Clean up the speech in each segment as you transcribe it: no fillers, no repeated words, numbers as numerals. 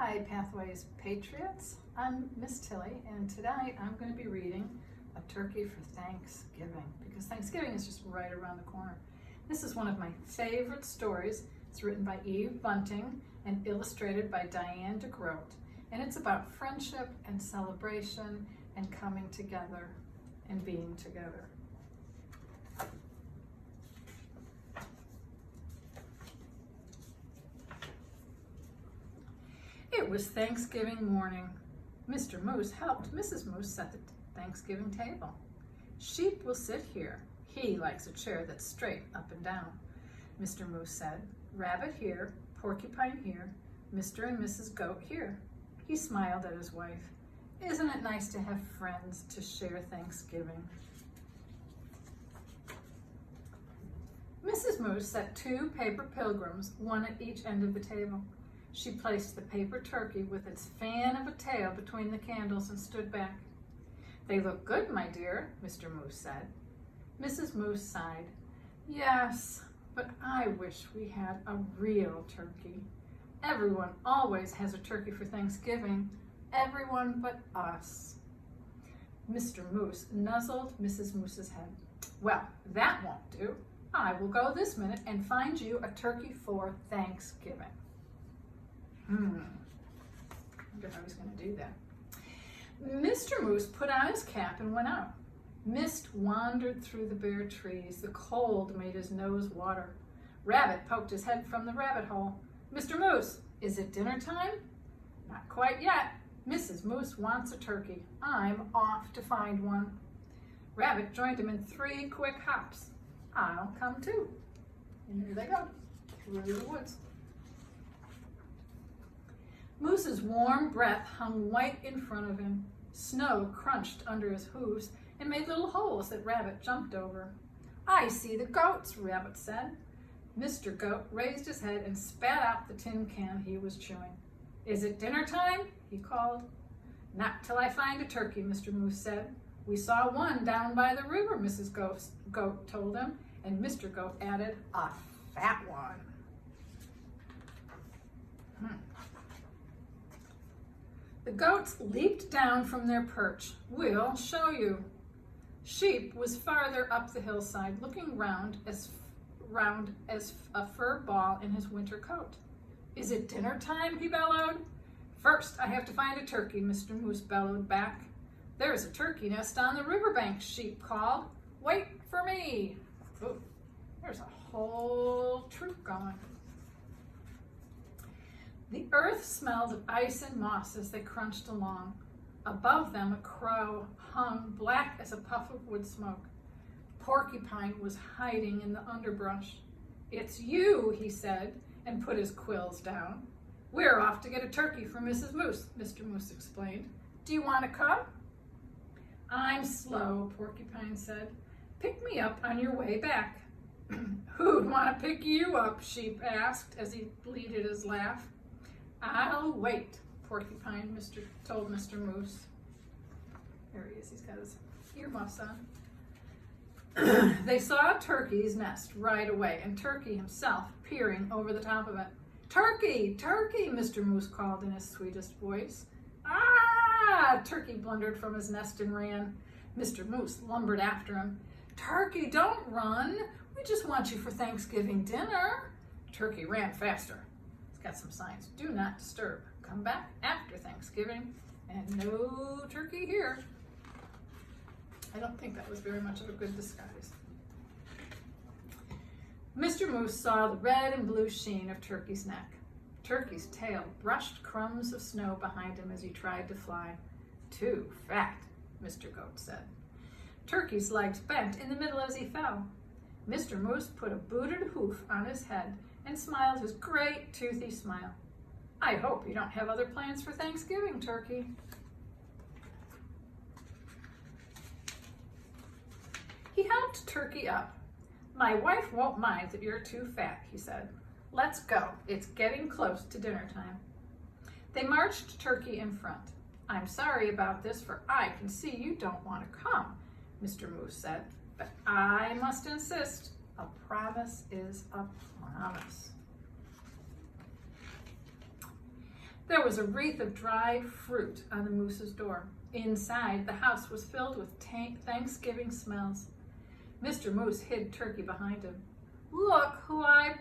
Hi, Pathways Patriots. I'm Miss Tilly, and tonight I'm going to be reading A Turkey for Thanksgiving, because Thanksgiving is just right around the corner. This is one of my favorite stories. It's written by Bunting and illustrated by Diane DeGroat, and it's about friendship and celebration and coming together and being together. It was Thanksgiving morning. Mr. Moose helped Mrs. Moose set the Thanksgiving table. Sheep will sit here. He likes a chair that's straight up and down, Mr. Moose said. Rabbit here, Porcupine here, Mr. and Mrs. Goat here. He smiled at his wife. Isn't it nice to have friends to share Thanksgiving? Mrs. Moose set 2 paper pilgrims, one at each end of the table. She placed the paper turkey with its fan of a tail between the candles and stood back. They look good, my dear, Mr. Moose said. Mrs. Moose sighed. Yes, but I wish we had a real turkey. Everyone always has a turkey for Thanksgiving, everyone but us. Mr. Moose nuzzled Mrs. Moose's head. Well, that won't do. I will go this minute and find you a turkey for Thanksgiving. I wonder if I was going to do that. Mr. Moose put on his cap and went out. Mist wandered through the bare trees. The cold made his nose water. Rabbit poked his head from the rabbit hole. Mr. Moose, is it dinner time? Not quite yet. Mrs. Moose wants a turkey. I'm off to find one. Rabbit joined him in 3 quick hops. I'll come too. And here they go, through the woods. Moose's warm breath hung white in front of him. Snow crunched under his hooves and made little holes that Rabbit jumped over. I see the goats, Rabbit said. Mr. Goat raised his head and spat out the tin can he was chewing. Is it dinner time? He called. Not till I find a turkey, Mr. Moose said. We saw one down by the river, Mrs. Goat told him, and Mr. Goat added, a fat one. The goats leaped down from their perch. We'll show you. Sheep was farther up the hillside, looking round as a fur ball in his winter coat. Is it dinner time? He bellowed. First, I have to find a turkey, Mr. Moose bellowed back. There's a turkey nest on the riverbank, Sheep called. Wait for me. Ooh, there's a whole troop going. The earth smelled of ice and moss as they crunched along. Above them, a crow hung black as a puff of wood smoke. Porcupine was hiding in the underbrush. It's you, he said, and put his quills down. We're off to get a turkey for Mrs. Moose, Mr. Moose explained. Do you want to come? I'm slow, Porcupine said. Pick me up on your way back. Who'd want to pick you up? Sheep asked as he bleated his laugh. I'll wait, Porcupine told Mr. Moose. There he is, he's got his earmuffs on. They saw a turkey's nest right away, and Turkey himself peering over the top of it. Turkey, Turkey, Mr. Moose called in his sweetest voice. Ah! Turkey blundered from his nest and ran. Mr. Moose lumbered after him. Turkey, don't run. We just want you for Thanksgiving dinner. Turkey ran faster. Got some signs. Do not disturb. Come back after Thanksgiving. And no turkey here. I don't think that was very much of a good disguise. Mr. Moose saw the red and blue sheen of Turkey's neck. Turkey's tail brushed crumbs of snow behind him as he tried to fly. Too fat, Mr. Goat said. Turkey's legs bent in the middle as he fell. Mr. Moose put a booted hoof on his head and smiled his great toothy smile. I hope you don't have other plans for Thanksgiving, Turkey. He helped Turkey up. My wife won't mind that you're too fat, he said. Let's go. It's getting close to dinner time. They marched Turkey in front. I'm sorry about this, for I can see you don't want to come, Mr. Moose said, but I must insist. A promise is a promise. There was a wreath of dry fruit on the moose's door. Inside, the house was filled with Thanksgiving smells. Mr. Moose hid Turkey behind him. "Look who I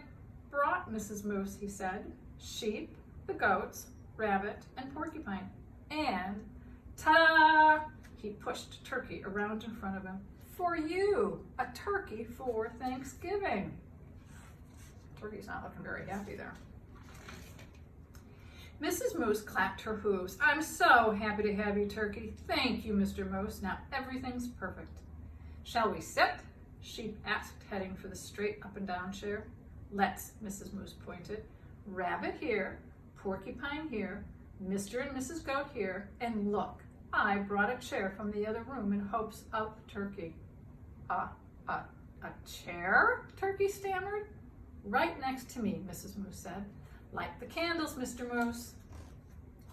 brought, Mrs. Moose," he said. "Sheep, the goats, rabbit, and porcupine. And, ta-da!" He pushed Turkey around in front of him. "For you, a turkey for Thanksgiving." Turkey's not looking very happy there. Mrs. Moose clapped her hooves. "I'm so happy to have you, Turkey. Thank you, Mr. Moose. Now everything's perfect." "Shall we sit?" Sheep asked, heading for the straight up and down chair. "Let's," Mrs. Moose pointed. "Rabbit here, porcupine here, Mr. and Mrs. Goat here, and look, I brought a chair from the other room in hopes of Turkey." A chair?" Turkey stammered. "Right next to me," Mrs. Moose said. "Light the candles, Mr. Moose."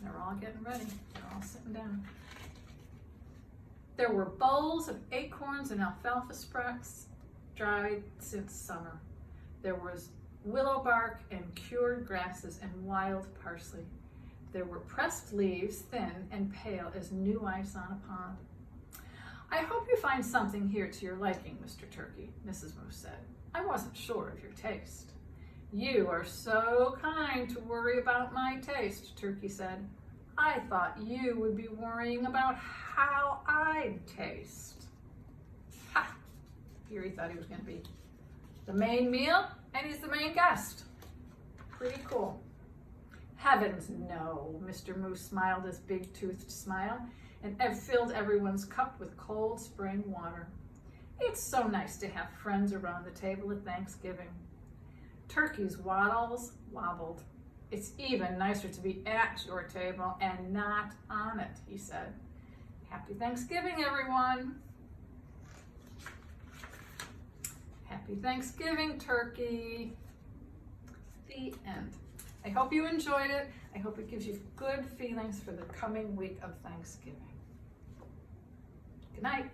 They're all getting ready. They're all sitting down. There were bowls of acorns and alfalfa sprouts, dried since summer. There was willow bark and cured grasses and wild parsley. There were pressed leaves, thin and pale as new ice on a pond. "I hope you find something here to your liking, Mr. Turkey," Mrs. Moose said. "I wasn't sure of your taste." "You are so kind to worry about my taste," Turkey said. "I thought you would be worrying about how I'd taste." Ha! Here he thought he was going to be the main meal, and he's the main guest. Pretty cool. "Heavens, no," Mr. Moose smiled his big-toothed smile and filled everyone's cup with cold spring water. "It's so nice to have friends around the table at Thanksgiving." Turkey's wattles wobbled. "It's even nicer to be at your table and not on it," he said. "Happy Thanksgiving, everyone." Happy Thanksgiving, Turkey. The end. I hope you enjoyed it. I hope it gives you good feelings for the coming week of Thanksgiving. Good night.